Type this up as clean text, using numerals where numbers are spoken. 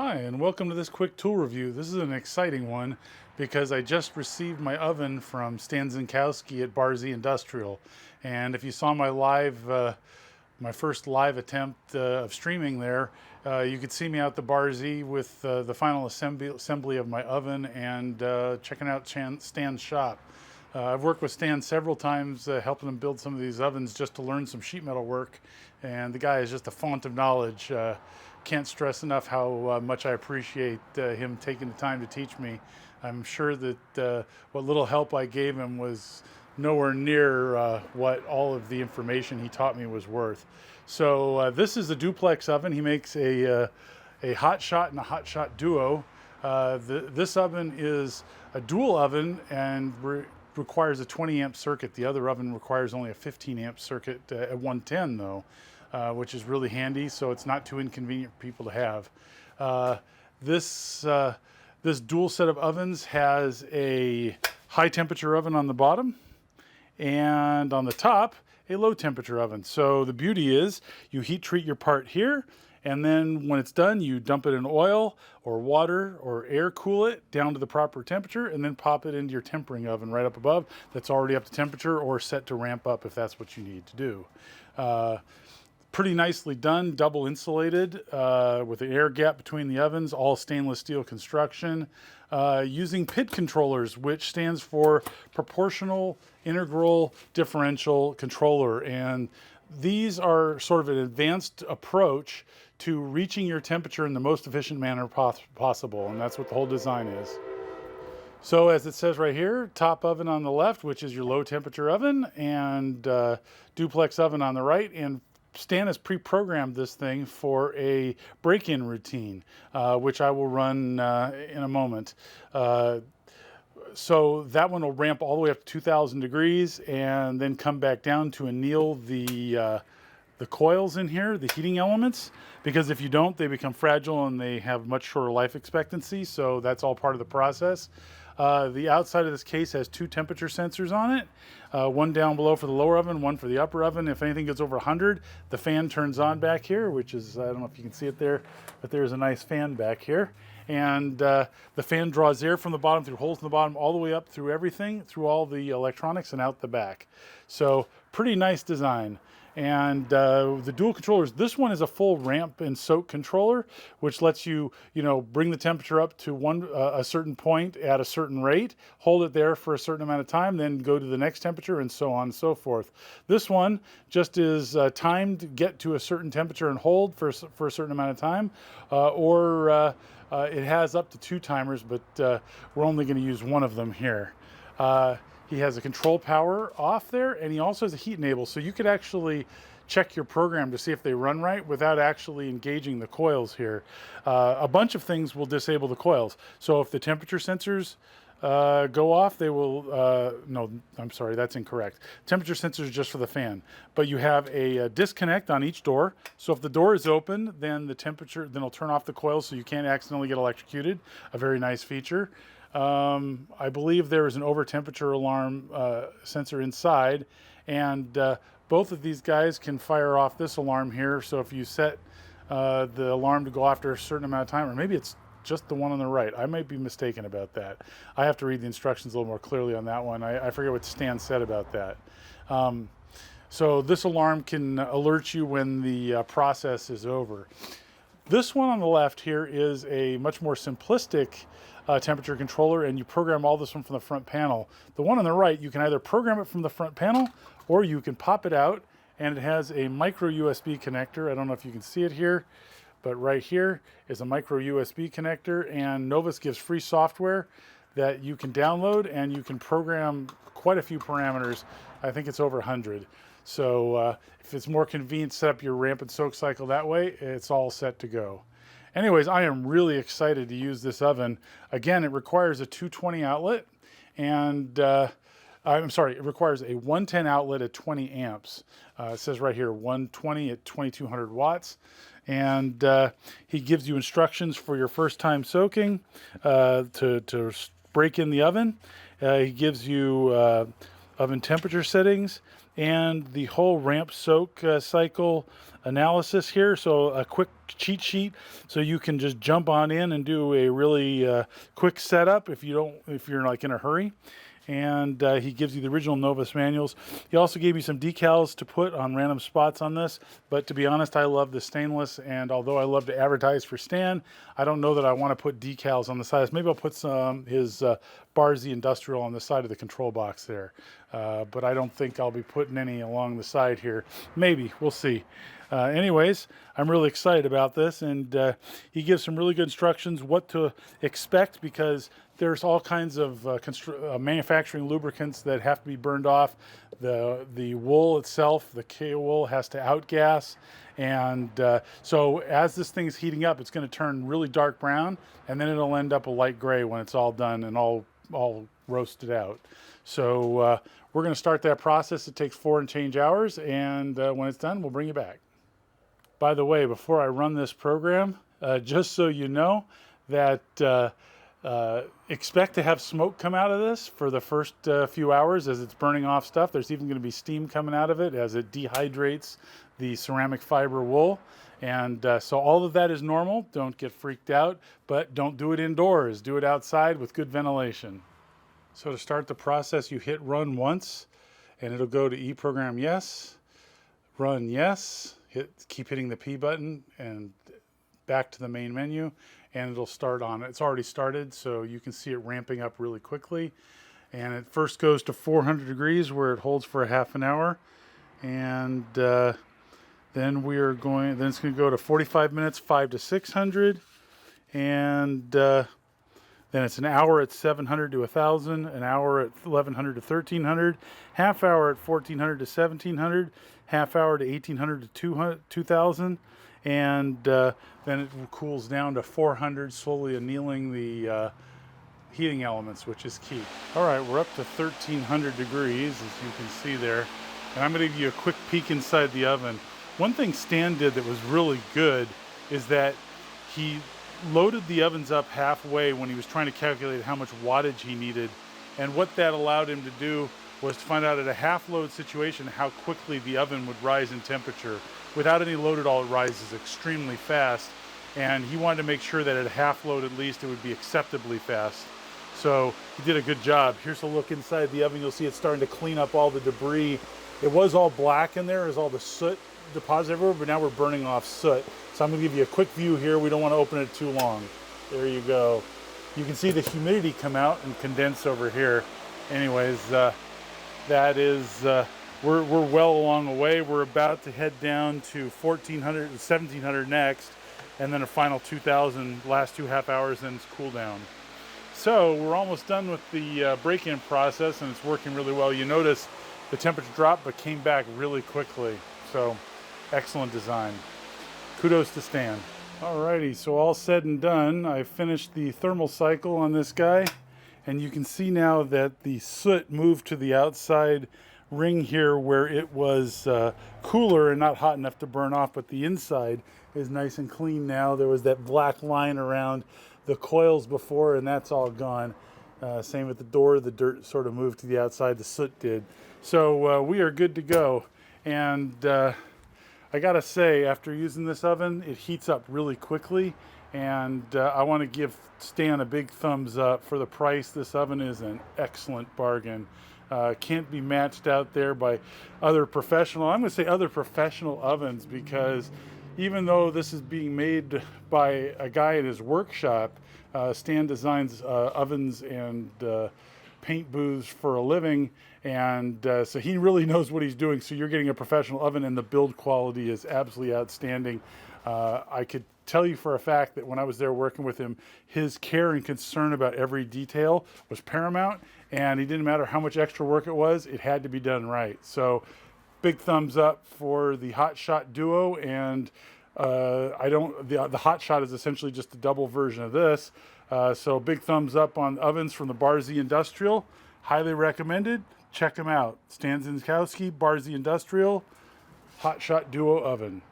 Hi, and welcome to this quick tool review. This is an exciting one because I just received my oven from Stan Zinkowski at BarZ Industrial. And if you saw my first live attempt of streaming there, you could see me out the BarZ with the final assembly of my oven and checking out Stan's shop. I've worked with Stan several times, helping him build some of these ovens just to learn some sheet metal work. And the guy is just a font of knowledge. Can't stress enough how much I appreciate him taking the time to teach me. I'm sure that what little help I gave him was nowhere near what all of the information he taught me was worth. So this is a duplex oven. He makes a hot shot and a hot shot duo. This oven is a dual oven and requires a 20 amp circuit. The other oven requires only a 15 amp circuit at 110 though. Which is really handy, so it's not too inconvenient for people to have. This dual set of ovens has a high temperature oven on the bottom, and on the top, a low temperature oven. So the beauty is you heat treat your part here, and then when it's done, you dump it in oil or water or air cool it down to the proper temperature, and then pop it into your tempering oven right up above that's already up to temperature or set to ramp up if that's what you need to do. Pretty nicely done, double insulated with an air gap between the ovens, all stainless steel construction, using PID controllers, which stands for Proportional Integral Differential Controller. And these are sort of an advanced approach to reaching your temperature in the most efficient manner possible. And that's what the whole design is. So as it says right here, top oven on the left, which is your low temperature oven, and duplex oven on the right. And Stan has pre-programmed this thing for a break-in routine, which I will run in a moment. So that one will ramp all the way up to 2,000 degrees and then come back down to anneal the coils in here, the heating elements, because if you don't, they become fragile and they have much shorter life expectancy. So that's all part of the process. The outside of this case has two temperature sensors on it, one down below for the lower oven, one for the upper oven. If anything gets over 100, the fan turns on back here, which is, I don't know if you can see it there, but there's a nice fan back here. And the fan draws air from the bottom through holes in the bottom all the way up through everything, through all the electronics and out the back. So pretty nice design. And the dual controllers, this one is a full ramp and soak controller, which lets you, bring the temperature up to a certain point at a certain rate, hold it there for a certain amount of time, then go to the next temperature, and so on and so forth. This one just is timed to get to a certain temperature and hold for a certain amount of time, or it has up to 2 timers, but we're only going to use one of them here. He has a control power off there, and he also has a heat enable, so you could actually check your program to see if they run right without actually engaging the coils here. A bunch of things will disable the coils. So if the temperature sensors go off, they will, no, I'm sorry, that's incorrect. Temperature sensors are just for the fan, but you have a disconnect on each door. So if the door is open, then it'll turn off the coils so you can't accidentally get electrocuted. A very nice feature. I believe there is an over temperature alarm sensor inside, and both of these guys can fire off this alarm here. So if you set the alarm to go after a certain amount of time, or maybe it's just the one on the right, I might be mistaken about that. I have to read the instructions a little more clearly on that one. I forget what Stan said about that. So this alarm can alert you when the process is over. This one on the left here is a much more simplistic temperature controller, and you program all this one from the front panel. The one on the right, you can either program it from the front panel, or you can pop it out, and it has a micro USB connector. I don't know if you can see it here, but right here is a micro USB connector, and Novus gives free software that you can download, and you can program quite a few parameters. I think it's over 100. So if it's more convenient, set up your ramp and soak cycle that way, it's all set to go. Anyways, I am really excited to use this oven. Again, it requires a 220 outlet, and I'm sorry, it requires a 110 outlet at 20 amps. It says right here 120 at 2200 watts. And he gives you instructions for your first time soaking to break in the oven. He gives you oven temperature settings, and the whole ramp soak cycle analysis here. So a quick cheat sheet, so you can just jump on in and do a really quick setup if you're like in a hurry. And he gives you the original Novus manuals. He also gave me some decals to put on random spots on this, but to be honest, I love the stainless, and although I love to advertise for Stan, I don't know that I want to put decals on the sides. Maybe I'll put some his BarZ Industrial on the side of the control box there, but I don't think I'll be putting any along the side here. Maybe, we'll see. Anyways, I'm really excited about this, and he gives some really good instructions what to expect, because there's all kinds of manufacturing lubricants that have to be burned off. The wool itself, the K wool, has to outgas, and so as this thing is heating up, it's going to turn really dark brown, and then it'll end up a light gray when it's all done and all roasted out. So we're going to start that process. It takes 4 and change hours, and when it's done, we'll bring you back. By the way, before I run this program, just so you know that expect to have smoke come out of this for the first few hours as it's burning off stuff. There's even going to be steam coming out of it as it dehydrates the ceramic fiber wool. And so all of that is normal. Don't get freaked out, but don't do it indoors. Do it outside with good ventilation. So to start the process, you hit run once, and it'll go to eProgram yes, run yes, keep hitting the P button, and back to the main menu, and it'll start on it. It's already started, so you can see it ramping up really quickly. And it first goes to 400 degrees where it holds for a half an hour, and then it's going to go to 45 minutes, 5 to 600, and then it's an hour at 700 to 1,000, an hour at 1,100 to 1,300, half hour at 1,400 to 1,700, half hour to 1,800 to 2,000, and then it cools down to 400, slowly annealing the heating elements, which is key. All right, we're up to 1,300 degrees, as you can see there, and I'm going to give you a quick peek inside the oven. One thing Stan did that was really good is that he loaded the ovens up halfway when he was trying to calculate how much wattage he needed, and what that allowed him to do was to find out at a half load situation how quickly the oven would rise in temperature. Without any load at all, it rises extremely fast, and he wanted to make sure that at a half load at least it would be acceptably fast. So he did a good job. Here's a look inside the oven. You'll see it's starting to clean up all the debris. It was all black in there, as all the soot deposited everywhere, but now we're burning off soot. So I'm going to give you a quick view here. We don't want to open it too long. There you go. You can see the humidity come out and condense over here. Anyways, that is, we're well along the way. We're about to head down to 1,400, 1,700 next, and then a final 2,000, last 2.5 hours, then it's cool down. So we're almost done with the break-in process, and it's working really well. You notice the temperature dropped, but came back really quickly. So excellent design. Kudos to Stan. Alrighty, so all said and done, I finished the thermal cycle on this guy, and you can see now that the soot moved to the outside ring here where it was cooler and not hot enough to burn off, but the inside is nice and clean now. There was that black line around the coils before, and that's all gone. Same with the door, the dirt sort of moved to the outside, the soot did. So we are good to go. And I gotta say, after using this oven, it heats up really quickly, and I want to give Stan a big thumbs up for the price. This oven is an excellent bargain. Can't be matched out there by other professional, I'm going to say other professional ovens, because even though this is being made by a guy in his workshop, Stan designs ovens and paint booths for a living, and so he really knows what he's doing. So you're getting a professional oven, and the build quality is absolutely outstanding. I could tell you for a fact that when I was there working with him, his care and concern about every detail was paramount, and it didn't matter how much extra work it was, it had to be done right. So big thumbs up for the Hot Shot Duo, and the Hot Shot is essentially just a double version of this. So big thumbs up on ovens from the BarZ Industrial. Highly recommended. Check them out. Stan Zinkowski, BarZ Industrial, Hot Shot Duo oven.